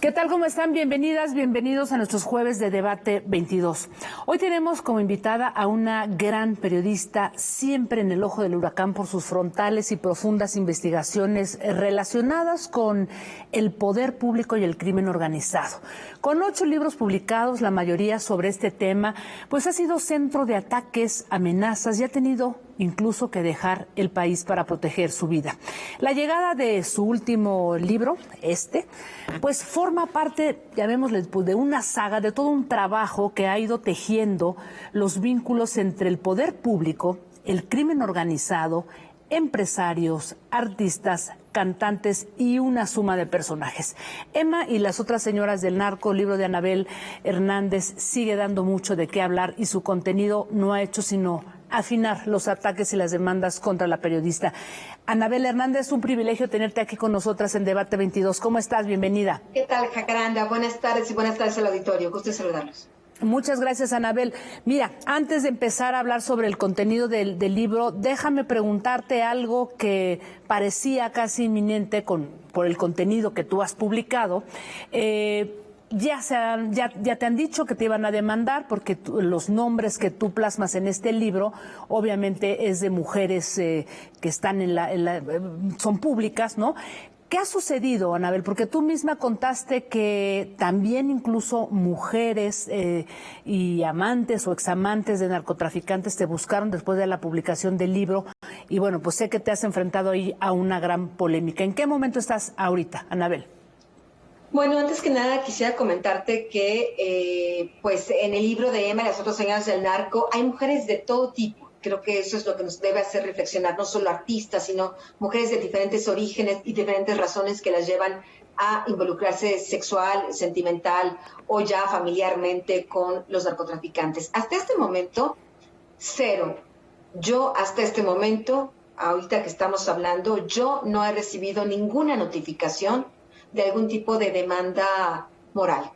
¿Qué tal? ¿Cómo están? Bienvenidas, bienvenidos a nuestros jueves de Debate 22. Hoy tenemos como invitada a una gran periodista, siempre en el ojo del huracán por sus frontales y profundas investigaciones relacionadas con el poder público y el crimen organizado. Con 8 libros publicados, la mayoría sobre este tema, pues ha sido centro de ataques, amenazas y ha tenido incluso que dejar el país para proteger su vida. La llegada de su último libro, pues forma parte, llamémosle, de una saga, de todo un trabajo que ha ido tejiendo los vínculos entre el poder público, el crimen organizado, empresarios, artistas, cantantes y una suma de personajes. Emma y las otras señoras del narco, libro de Anabel Hernández, sigue dando mucho de qué hablar y su contenido no ha hecho sino afinar los ataques y las demandas contra la periodista. Anabel Hernández, un privilegio tenerte aquí con nosotras en Debate 22. ¿Cómo estás? Bienvenida. ¿Qué tal, Jacaranda? Buenas tardes y buenas tardes al auditorio. Gusto en saludarlos. Muchas gracias, Anabel. Mira, antes de empezar a hablar sobre el contenido del libro, déjame preguntarte algo que parecía casi inminente por el contenido que tú has publicado. Ya te han dicho que te iban a demandar porque los nombres que tú plasmas en este libro obviamente es de mujeres que están son públicas, ¿no? ¿Qué ha sucedido, Anabel? Porque tú misma contaste que también incluso mujeres y amantes o examantes de narcotraficantes te buscaron después de la publicación del libro y bueno, pues sé que te has enfrentado ahí a una gran polémica. ¿En qué momento estás ahorita, Anabel? Bueno, antes que nada quisiera comentarte que pues en el libro de Emma y las otras señoras del narco hay mujeres de todo tipo. Creo que eso es lo que nos debe hacer reflexionar, no solo artistas, sino mujeres de diferentes orígenes y diferentes razones que las llevan a involucrarse sexual, sentimental o ya familiarmente con los narcotraficantes. Hasta este momento, cero. Yo hasta este momento, ahorita que estamos hablando, yo no he recibido ninguna notificación de algún tipo de demanda moral.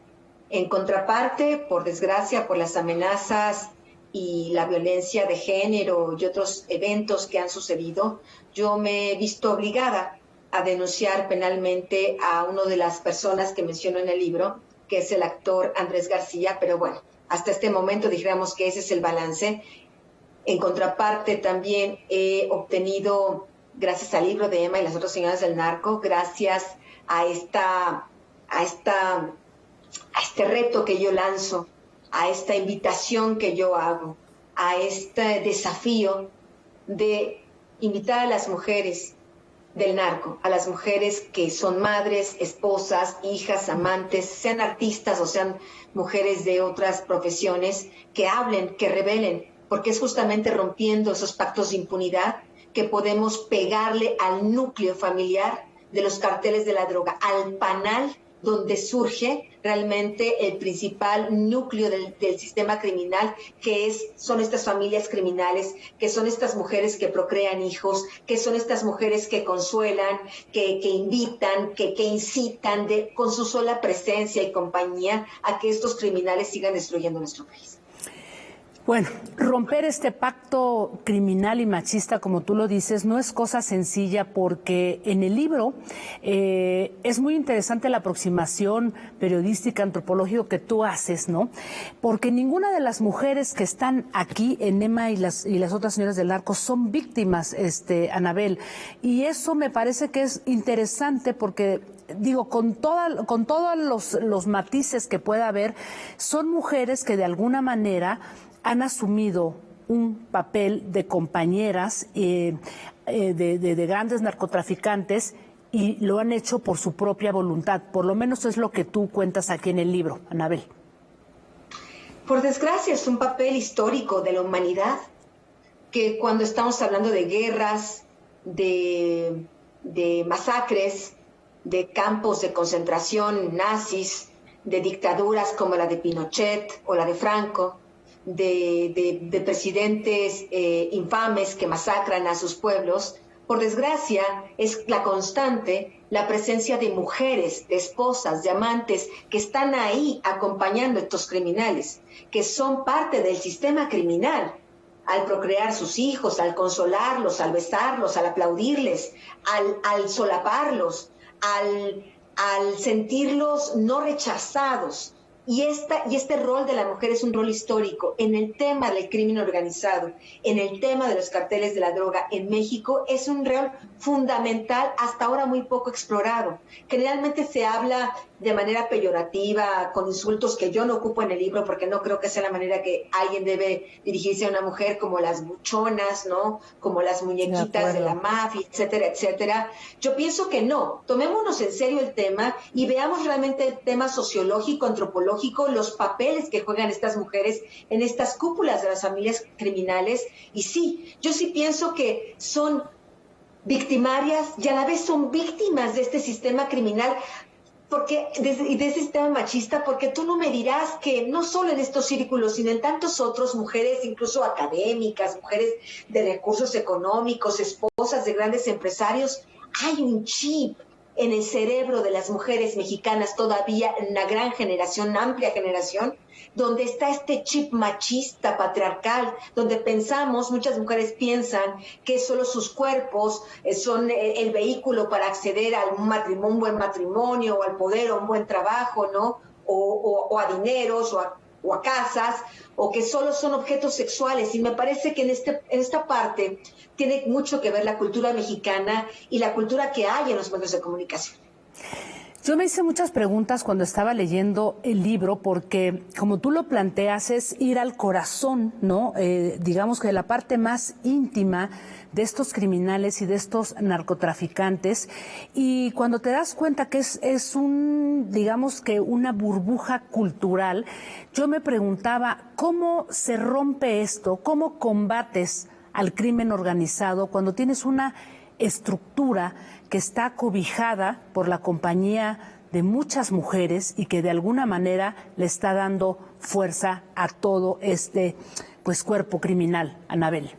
En contraparte, por desgracia, por las amenazas y la violencia de género y otros eventos que han sucedido, yo me he visto obligada a denunciar penalmente a una de las personas que menciono en el libro, que es el actor Andrés García, pero bueno, hasta este momento dijéramos que ese es el balance. En contraparte, también he obtenido, gracias al libro de Emma y las otras señoras del narco, gracias a este reto que yo lanzo, a esta invitación que yo hago, a este desafío de invitar a las mujeres del narco, a las mujeres que son madres, esposas, hijas, amantes, sean artistas o sean mujeres de otras profesiones, que hablen, que revelen, porque es justamente rompiendo esos pactos de impunidad que podemos pegarle al núcleo familiar de los carteles de la droga, al panal donde surge realmente el principal núcleo del sistema criminal, que son estas familias criminales, que son estas mujeres que procrean hijos, que son estas mujeres que consuelan, que invitan, que incitan con su sola presencia y compañía a que estos criminales sigan destruyendo nuestro país. Bueno, romper este pacto criminal y machista, como tú lo dices, no es cosa sencilla porque en el libro es muy interesante la aproximación periodística, antropológica que tú haces, ¿no? Porque ninguna de las mujeres que están aquí en Emma y las otras señoras del narco son víctimas, Anabel. Y eso me parece que es interesante porque digo, con todos los matices que pueda haber, son mujeres que de alguna manera han asumido un papel de compañeras de grandes narcotraficantes y lo han hecho por su propia voluntad. Por lo menos es lo que tú cuentas aquí en el libro, Anabel. Por desgracia es un papel histórico de la humanidad que cuando estamos hablando de guerras, de masacres, de campos de concentración nazis, de dictaduras como la de Pinochet o la de Franco, de presidentes infames que masacran a sus pueblos, por desgracia es la constante la presencia de mujeres, de esposas, de amantes que están ahí acompañando a estos criminales, que son parte del sistema criminal, al procrear sus hijos, al consolarlos, al besarlos, al aplaudirles, al solaparlos, al al sentirlos no rechazados. Y este rol de la mujer es un rol histórico en el tema del crimen organizado, en el tema de los carteles de la droga en México, es un rol fundamental, hasta ahora muy poco explorado. Generalmente se habla de manera peyorativa, con insultos que yo no ocupo en el libro porque no creo que sea la manera que alguien debe dirigirse a una mujer, como las buchonas, ¿no? Como las muñequitas de la mafia, etcétera, etcétera. Yo pienso que no. Tomémonos en serio el tema y veamos realmente el tema sociológico, antropológico, los papeles que juegan estas mujeres en estas cúpulas de las familias criminales. Y sí, yo sí pienso que son victimarias y a la vez son víctimas de este sistema criminal y de ese sistema machista, porque tú no me dirás que no solo en estos círculos, sino en tantos otros, mujeres incluso académicas, mujeres de recursos económicos, esposas de grandes empresarios, hay un chip en el cerebro de las mujeres mexicanas todavía, en una gran generación, una amplia generación, donde está este chip machista, patriarcal, donde pensamos, muchas mujeres piensan que solo sus cuerpos son el vehículo para acceder a un buen matrimonio, o al poder, o un buen trabajo, ¿no? O a dineros, o a casas, o que solo son objetos sexuales. Y me parece que en esta parte tiene mucho que ver la cultura mexicana y la cultura que hay en los medios de comunicación. Yo me hice muchas preguntas cuando estaba leyendo el libro, porque como tú lo planteas, es ir al corazón, ¿no? Digamos que la parte más íntima de estos criminales y de estos narcotraficantes. Y cuando te das cuenta que es digamos que una burbuja cultural, yo me preguntaba, ¿cómo se rompe esto? ¿Cómo combates al crimen organizado cuando tienes una estructura que está cobijada por la compañía de muchas mujeres y que de alguna manera le está dando fuerza a todo este cuerpo criminal, Anabel?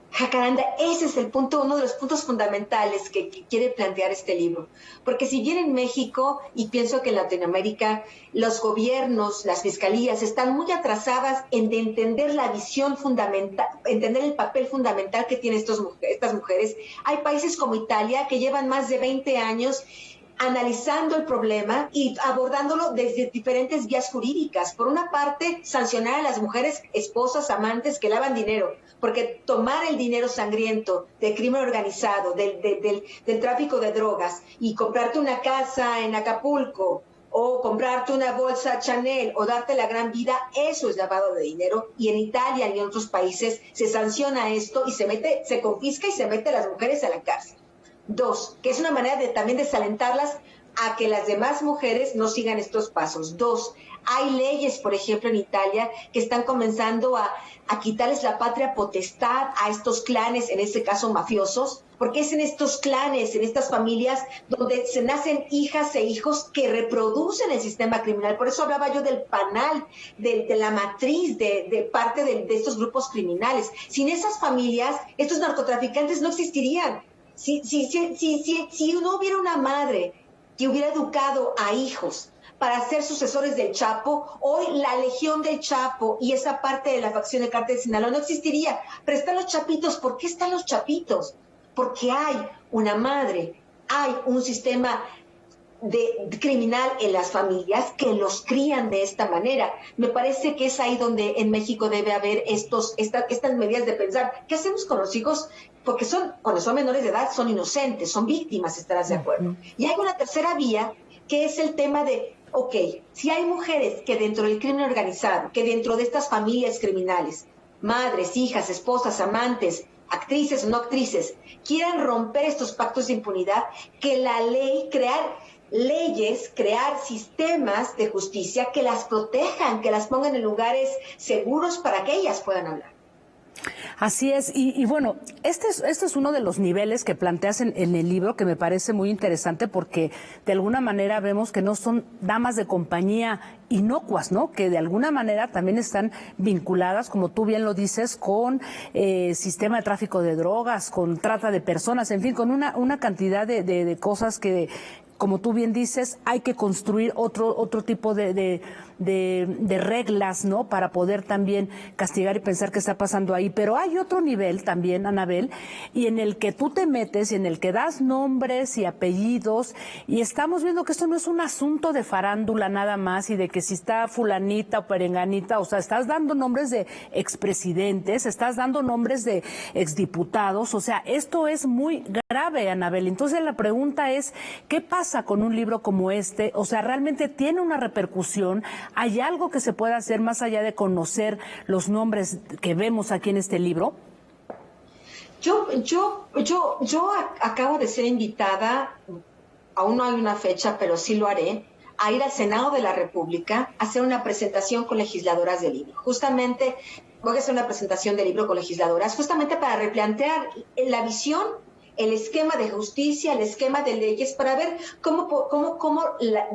Jacaranda, ese es el punto, uno de los puntos fundamentales que quiere plantear este libro. Porque si bien en México, y pienso que en Latinoamérica, los gobiernos, las fiscalías están muy atrasadas en de entender la visión fundamental, entender el papel fundamental que tienen estas mujeres. Hay países como Italia que llevan más de 20 años analizando el problema y abordándolo desde diferentes vías jurídicas. Por una parte, sancionar a las mujeres esposas, amantes que lavan dinero, porque tomar el dinero sangriento del crimen organizado, del tráfico de drogas, y comprarte una casa en Acapulco, o comprarte una bolsa Chanel, o darte la gran vida, eso es lavado de dinero. Y en Italia y en otros países se sanciona esto y se confisca y se mete a las mujeres a la cárcel. 2, que es una manera de también desalentarlas a que las demás mujeres no sigan estos pasos. 2, hay leyes, por ejemplo, en Italia, que están comenzando a quitarles la patria potestad a estos clanes, en este caso mafiosos, porque es en estos clanes, en estas familias, donde se nacen hijas e hijos que reproducen el sistema criminal. Por eso hablaba yo del panal, de la matriz, de parte de estos grupos criminales. Sin esas familias, estos narcotraficantes no existirían. Si no hubiera una madre que hubiera educado a hijos para ser sucesores del Chapo, hoy la legión del Chapo y esa parte de la facción de Cártel de Sinaloa no existiría. Pero están los chapitos. ¿Por qué están los chapitos? Porque hay una madre, hay un sistema criminal en las familias que los crían de esta manera. Me parece que es ahí donde en México debe haber estas medidas de pensar, ¿qué hacemos con los hijos? Porque cuando son menores de edad, son inocentes, son víctimas, estarás de acuerdo. Y hay una tercera vía, que es el tema de, si hay mujeres que dentro del crimen organizado, que dentro de estas familias criminales, madres, hijas, esposas, amantes, actrices o no actrices, quieran romper estos pactos de impunidad, que la ley, crear leyes, crear sistemas de justicia que las protejan, que las pongan en lugares seguros para que ellas puedan hablar. Así es, y bueno, este es uno de los niveles que planteas en el libro, que me parece muy interesante, porque de alguna manera vemos que no son damas de compañía inocuas, ¿no? Que de alguna manera también están vinculadas, como tú bien lo dices, con sistema de tráfico de drogas, con trata de personas, en fin, con una cantidad de cosas que como tú bien dices, hay que construir otro tipo de reglas, ¿no? Para poder también castigar y pensar qué está pasando ahí. Pero hay otro nivel también, Anabel, y en el que tú te metes y en el que das nombres y apellidos, y estamos viendo que esto no es un asunto de farándula nada más y de que si está fulanita o perenganita, o sea, estás dando nombres de expresidentes, estás dando nombres de exdiputados, o sea, esto es muy grave, Anabel. Entonces la pregunta es, ¿qué pasa con un libro como este? O sea, ¿realmente tiene una repercusión? ¿Hay algo que se pueda hacer más allá de conocer los nombres que vemos aquí en este libro? Yo acabo de ser invitada, aún no hay una fecha, pero sí lo haré, a ir al Senado de la República a hacer una presentación con legisladoras del libro. Justamente voy a hacer una presentación del libro con legisladoras, justamente para replantear la visión, el esquema de justicia, el esquema de leyes, para ver cómo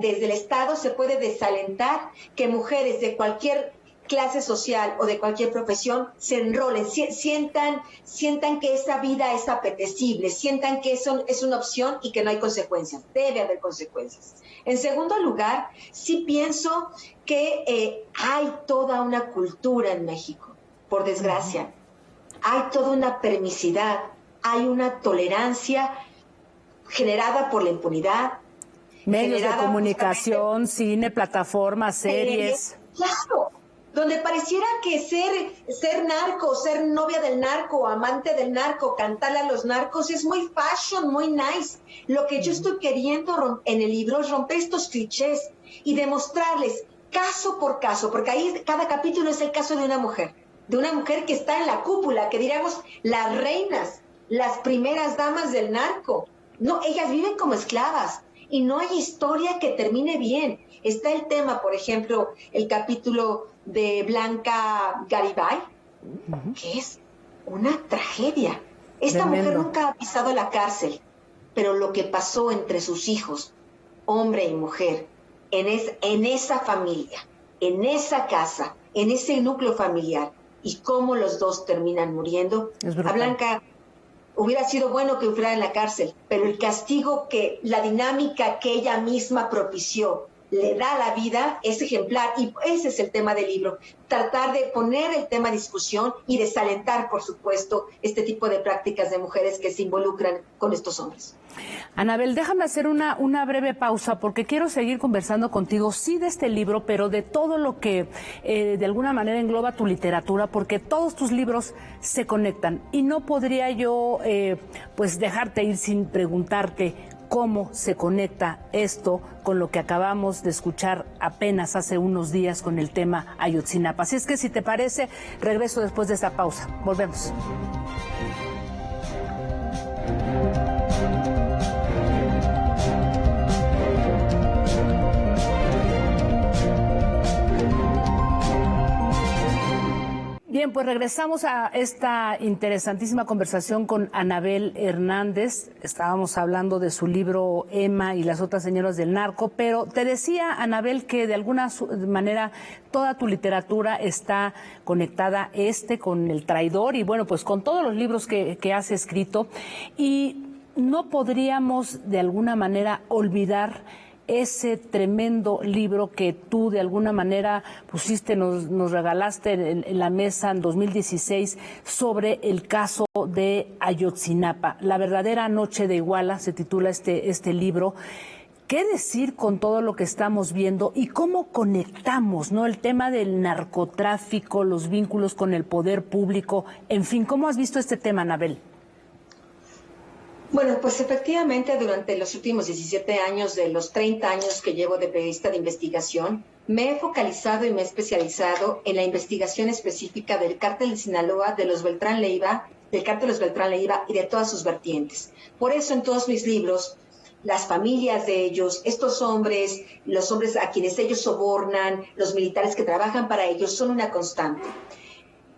desde el Estado se puede desalentar que mujeres de cualquier clase social o de cualquier profesión se enrolen, sientan que esa vida es apetecible, sientan que eso es una opción y que no hay consecuencias. Debe haber consecuencias. En segundo lugar, sí pienso que hay toda una cultura en México, por desgracia. Hay toda una permisidad, hay una tolerancia generada por la impunidad. Medios de comunicación, cine, plataformas, series. Claro, donde pareciera que ser narco, ser novia del narco, amante del narco, cantarle a los narcos es muy fashion, muy nice. Lo que yo estoy queriendo en el libro es romper estos clichés y demostrarles caso por caso, porque ahí cada capítulo es el caso de una mujer que está en la cúpula, que diríamos las reinas, las primeras damas del narco. No, ellas viven como esclavas y no hay historia que termine bien. Está el tema, por ejemplo, el capítulo de Blanca Garibay, que es una tragedia. Esta mujer nunca ha pisado la cárcel, pero lo que pasó entre sus hijos, hombre y mujer, en esa familia, en esa casa, en ese núcleo familiar, y cómo los dos terminan muriendo. A Blanca hubiera sido bueno que fuera en la cárcel, pero el castigo la dinámica que ella misma propició, le da la vida, es ejemplar, y ese es el tema del libro, tratar de poner el tema a discusión y desalentar, por supuesto, este tipo de prácticas de mujeres que se involucran con estos hombres. Anabel, déjame hacer una breve pausa porque quiero seguir conversando contigo, sí de este libro, pero de todo lo que de alguna manera engloba tu literatura, porque todos tus libros se conectan y no podría yo pues dejarte ir sin preguntarte cómo se conecta esto con lo que acabamos de escuchar apenas hace unos días con el tema Ayotzinapa. Así es que si te parece, regreso después de esta pausa. Volvemos. Bien, pues regresamos a esta interesantísima conversación con Anabel Hernández. Estábamos hablando de su libro Emma y las otras señoras del narco, pero te decía, Anabel, que de alguna manera toda tu literatura está conectada con El Traidor y bueno, pues con todos los libros que has escrito, y no podríamos de alguna manera olvidar ese tremendo libro que tú de alguna manera pusiste, nos regalaste en la mesa en 2016 sobre el caso de Ayotzinapa. La verdadera noche de Iguala se titula este libro. ¿Qué decir con todo lo que estamos viendo y cómo conectamos, ¿no? El tema del narcotráfico, los vínculos con el poder público, en fin, ¿cómo has visto este tema, Anabel? Bueno, pues efectivamente durante los últimos 17 años de los 30 años que llevo de periodista de investigación, me he focalizado y me he especializado en la investigación específica del cártel de Sinaloa, de los Beltrán Leiva, del cártel de los Beltrán Leiva y de todas sus vertientes. Por eso en todos mis libros, las familias de ellos, estos hombres, los hombres a quienes ellos sobornan, los militares que trabajan para ellos, son una constante.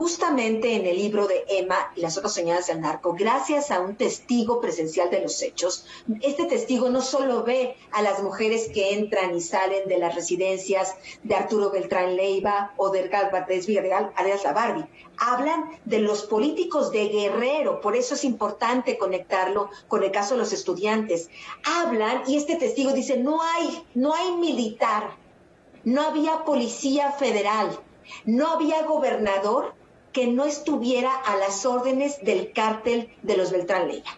justamente en el libro de Emma y las otras señales del narco, gracias a un testigo presencial de los hechos. Este testigo no solo ve a las mujeres que entran y salen de las residencias de Arturo Beltrán Leiva o de Edgar Valdés Villarreal, alias la Barbie. Hablan de los políticos de Guerrero, por eso es importante conectarlo con el caso de los estudiantes. Hablan y este testigo dice, no hay militar, no había policía federal, no había gobernador que no estuviera a las órdenes del cártel de los Beltrán Leiva.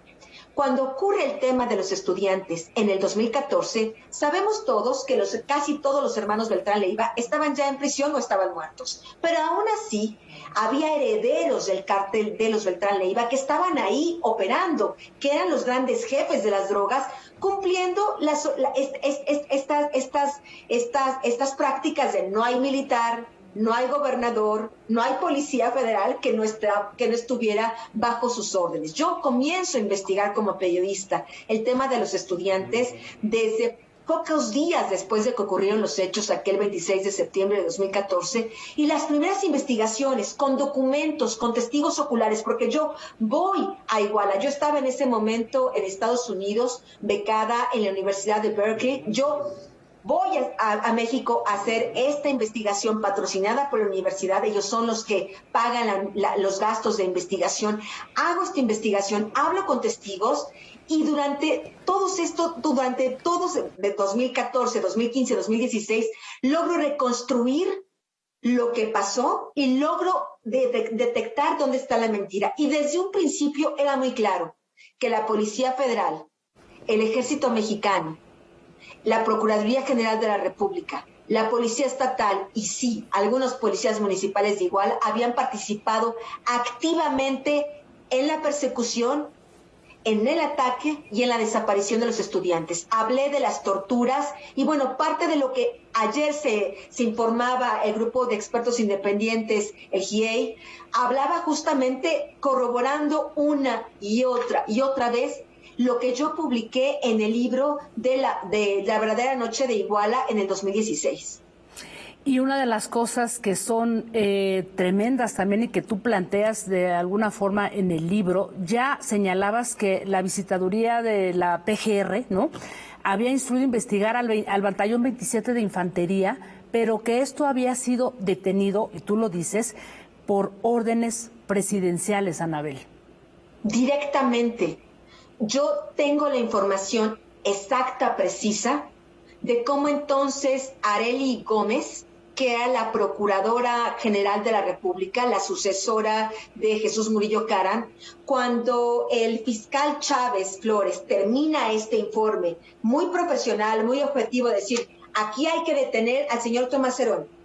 Cuando ocurre el tema de los estudiantes en el 2014, sabemos todos que casi todos los hermanos Beltrán Leiva estaban ya en prisión o estaban muertos. Pero aún así, había herederos del cártel de los Beltrán Leiva que estaban ahí operando, que eran los grandes jefes de las drogas, cumpliendo estas prácticas de no hay militar, no hay gobernador, no hay policía federal que no estuviera bajo sus órdenes. Yo comienzo a investigar como periodista el tema de los estudiantes desde pocos días después de que ocurrieron los hechos aquel 26 de septiembre de 2014 y las primeras investigaciones con documentos, con testigos oculares, porque yo voy a Iguala. Yo estaba en ese momento en Estados Unidos, becada en la Universidad de Berkeley. Yo voy a México a hacer esta investigación patrocinada por la universidad. Ellos son los que pagan los gastos de investigación. Hago esta investigación, hablo con testigos y durante de 2014, 2015, 2016, logro reconstruir lo que pasó y logro detectar dónde está la mentira. Y desde un principio era muy claro que la Policía Federal, el Ejército Mexicano, la Procuraduría General de la República, la Policía Estatal y sí, algunos policías municipales de Iguala habían participado activamente en la persecución, en el ataque y en la desaparición de los estudiantes. Hablé de las torturas y bueno, parte de lo que ayer se informaba el grupo de expertos independientes, el GIEI, hablaba justamente corroborando una y otra vez lo que yo publiqué en el libro de la verdadera noche de Iguala en el 2016. Y una de las cosas que son tremendas también y que tú planteas de alguna forma en el libro, ya señalabas que la visitaduría de la PGR, ¿no?, había instruido investigar al batallón 27 de Infantería, pero que esto había sido detenido, y tú lo dices, por órdenes presidenciales, Anabel. Directamente. Yo tengo la información exacta, precisa, de cómo entonces Arely Gómez, que era la Procuradora General de la República, la sucesora de Jesús Murillo Caram, cuando el fiscal Chávez Flores termina este informe muy profesional, muy objetivo, de decir, aquí hay que detener al señor Tomás Herón.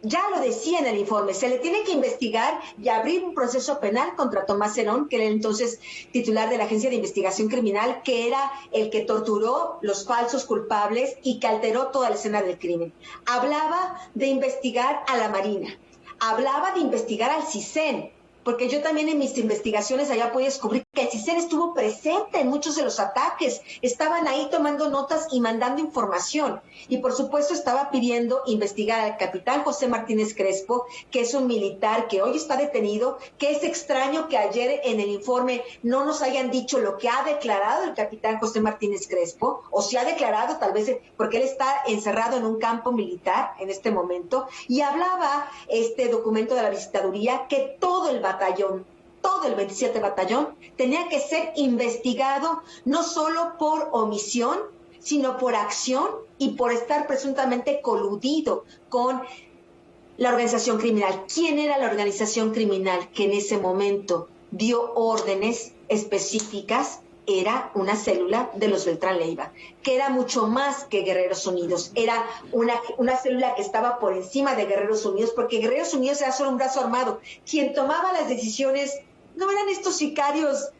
Ya lo decía en el informe, se le tiene que investigar y abrir un proceso penal contra Tomás Herón, que era entonces titular de la Agencia de Investigación Criminal, que era el que torturó los falsos culpables y que alteró toda la escena del crimen. Hablaba de investigar a la Marina, hablaba de investigar al CISEN, porque yo también en mis investigaciones allá pude descubrir que el CISEN estuvo presente en muchos de los ataques, estaban ahí tomando notas y mandando información. Y por supuesto estaba pidiendo investigar al capitán José Martínez Crespo, que es un militar que hoy está detenido, que es extraño que ayer en el informe no nos hayan dicho lo que ha declarado el capitán José Martínez Crespo, o si ha declarado tal vez porque él está encerrado en un campo militar en este momento, y hablaba este documento de la visitaduría que todo el batallón, todo el 27 batallón, tenía que ser investigado no solo por omisión, sino por acción y por estar presuntamente coludido con la organización criminal. ¿Quién era la organización criminal que en ese momento dio órdenes específicas? Era una célula de los Beltrán Leiva, que era mucho más que Guerreros Unidos. Era una célula que estaba por encima de Guerreros Unidos, porque Guerreros Unidos era solo un brazo armado. Quien tomaba las decisiones no eran estos sicarios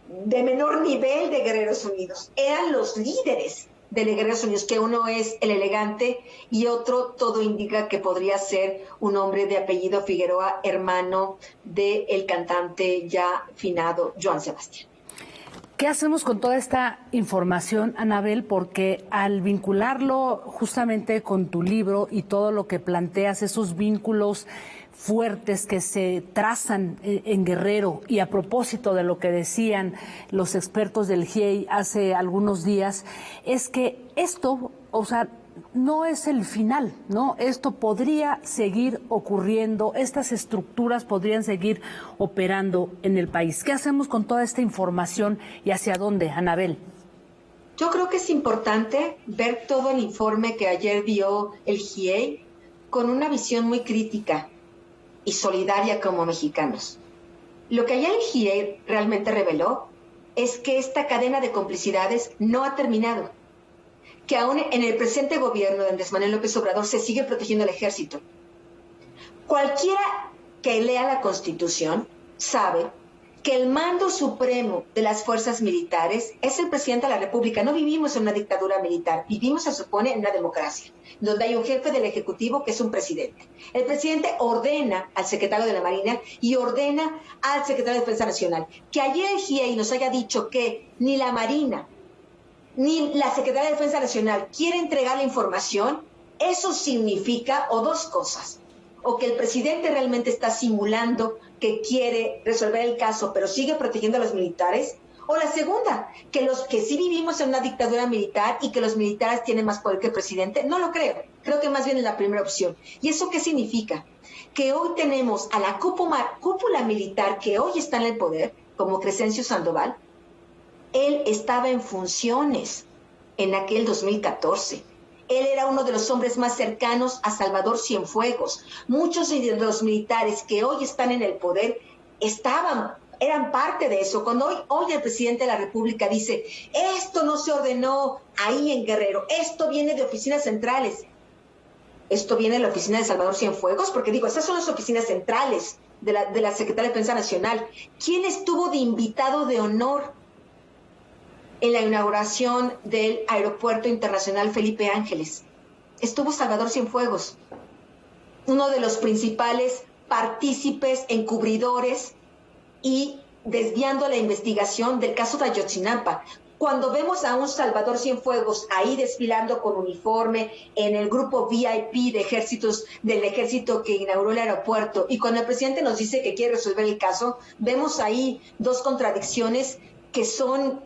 de menor nivel de Guerreros Unidos, eran los líderes de Guerreros Unidos, que uno es el Elegante y otro todo indica que podría ser un hombre de apellido Figueroa, hermano del cantante ya finado Joan Sebastián. ¿Qué hacemos con toda esta información, Anabel? Porque al vincularlo justamente con tu libro y todo lo que planteas, esos vínculos fuertes que se trazan en Guerrero, y a propósito de lo que decían los expertos del GIEI hace algunos días, es que esto, o sea, no es el final, ¿no? Esto podría seguir ocurriendo, estas estructuras podrían seguir operando en el país. ¿Qué hacemos con toda esta información y hacia dónde, Anabel? Yo creo que es importante ver todo el informe que ayer dio el GIEI con una visión muy crítica y solidaria como mexicanos. Lo que ayer el GIEI realmente reveló es que esta cadena de complicidades no ha terminado, que aún en el presente gobierno de Andrés Manuel López Obrador se sigue protegiendo al ejército. Cualquiera que lea la Constitución sabe que el mando supremo de las fuerzas militares es el presidente de la República. No vivimos en una dictadura militar, vivimos, se supone, en una democracia, donde hay un jefe del Ejecutivo que es un presidente. El presidente ordena al secretario de la Marina y ordena al secretario de Defensa Nacional. Que ayer el GIEI nos haya dicho que ni la Marina ni la Secretaría de Defensa Nacional quiere entregar la información, eso significa o dos cosas: o que el presidente realmente está simulando que quiere resolver el caso, pero sigue protegiendo a los militares, o la segunda, que sí vivimos en una dictadura militar y que los militares tienen más poder que el presidente. No lo creo que más bien es la primera opción. ¿Y eso qué significa? Que hoy tenemos a la cúpula militar que hoy está en el poder, como Crescencio Sandoval. Él estaba en funciones en aquel 2014. Él era uno de los hombres más cercanos a Salvador Cienfuegos. Muchos de los militares que hoy están en el poder eran parte de eso. Cuando hoy el presidente de la República dice, esto no se ordenó ahí en Guerrero, esto viene de oficinas centrales. Esto viene de la oficina de Salvador Cienfuegos, porque digo, esas son las oficinas centrales de la Secretaría de Defensa Nacional. ¿Quién estuvo de invitado de honor en la inauguración del Aeropuerto Internacional Felipe Ángeles? Estuvo Salvador Cienfuegos, uno de los principales partícipes, encubridores y desviando la investigación del caso de Ayotzinapa. Cuando vemos a un Salvador Cienfuegos ahí desfilando con uniforme en el grupo VIP del ejército que inauguró el aeropuerto, y cuando el presidente nos dice que quiere resolver el caso, vemos ahí dos contradicciones que son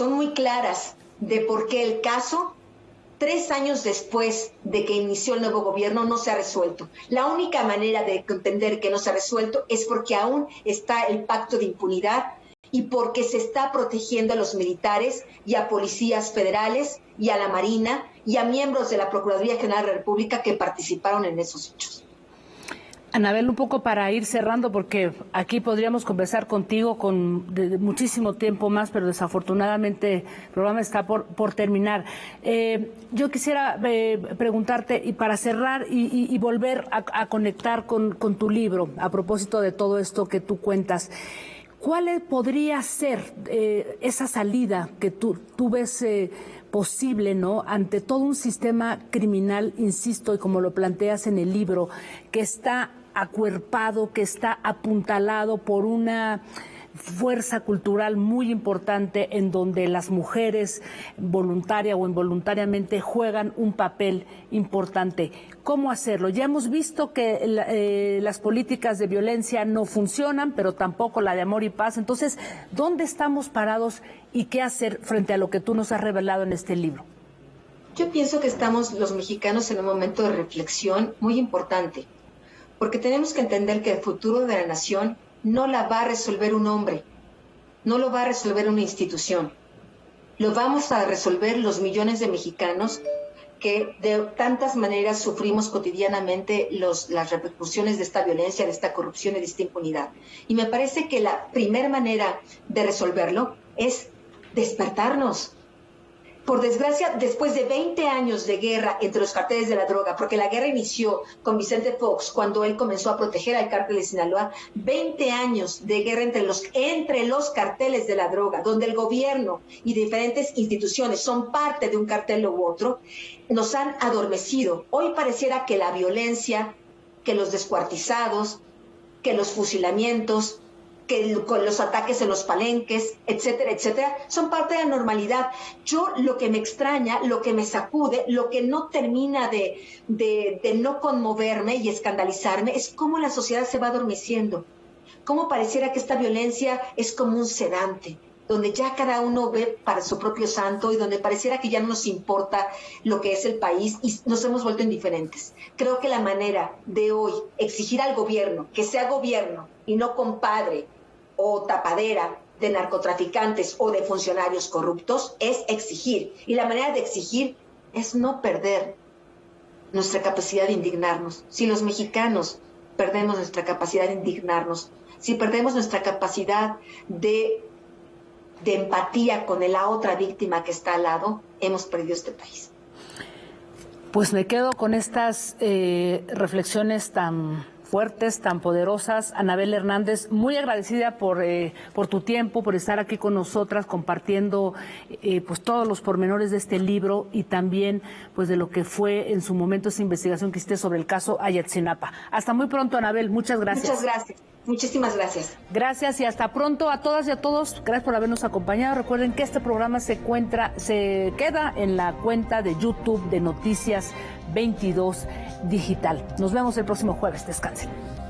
muy claras de por qué el caso, 3 años después de que inició el nuevo gobierno, no se ha resuelto. La única manera de entender que no se ha resuelto es porque aún está el pacto de impunidad y porque se está protegiendo a los militares y a policías federales y a la Marina y a miembros de la Procuraduría General de la República que participaron en esos hechos. Anabel, un poco para ir cerrando, porque aquí podríamos conversar contigo de muchísimo tiempo más, pero desafortunadamente el programa está por terminar. Yo quisiera preguntarte, y para cerrar y volver a conectar con tu libro, a propósito de todo esto que tú cuentas, ¿cuál podría ser esa salida que tú ves posible, ¿no?, ante todo un sistema criminal, insisto, y como lo planteas en el libro, que está acuerpado, que está apuntalado por una fuerza cultural muy importante, en donde las mujeres, voluntaria o involuntariamente, juegan un papel importante? ¿Cómo hacerlo? Ya hemos visto que las políticas de violencia no funcionan, pero tampoco la de amor y paz. Entonces, ¿dónde estamos parados y qué hacer frente a lo que tú nos has revelado en este libro? Yo pienso que estamos los mexicanos en un momento de reflexión muy importante, porque tenemos que entender que el futuro de la nación no la va a resolver un hombre, no lo va a resolver una institución. Lo vamos a resolver los millones de mexicanos que de tantas maneras sufrimos cotidianamente las repercusiones de esta violencia, de esta corrupción y de esta impunidad. Y me parece que la primera manera de resolverlo es despertarnos. Por desgracia, después de 20 años de guerra entre los carteles de la droga, porque la guerra inició con Vicente Fox cuando él comenzó a proteger al cártel de Sinaloa, 20 años de guerra entre los carteles de la droga, donde el gobierno y diferentes instituciones son parte de un cartel u otro, nos han adormecido. Hoy pareciera que la violencia, que los descuartizados, que los fusilamientos, que con los ataques en los palenques, etcétera, etcétera, son parte de la normalidad. Yo lo que me extraña, lo que me sacude, lo que no termina de no conmoverme y escandalizarme es cómo la sociedad se va adormeciendo, cómo pareciera que esta violencia es como un sedante, donde ya cada uno ve para su propio santo y donde pareciera que ya no nos importa lo que es el país y nos hemos vuelto indiferentes. Creo que la manera de hoy exigir al gobierno que sea gobierno y no compadre o tapadera de narcotraficantes o de funcionarios corruptos es exigir. Y la manera de exigir es no perder nuestra capacidad de indignarnos. Si los mexicanos perdemos nuestra capacidad de indignarnos, si perdemos nuestra capacidad de empatía con la otra víctima que está al lado, hemos perdido este país. Pues me quedo con estas reflexiones tan fuertes, tan poderosas. Anabel Hernández, muy agradecida por tu tiempo, por estar aquí con nosotras compartiendo pues todos los pormenores de este libro y también pues de lo que fue en su momento esa investigación que hiciste sobre el caso Ayotzinapa. Hasta muy pronto, Anabel, muchas gracias. Muchas gracias. Muchísimas gracias. Gracias y hasta pronto a todas y a todos. Gracias por habernos acompañado. Recuerden que este programa se queda en la cuenta de YouTube de Noticias 22 Digital. Nos vemos el próximo jueves. Descansen.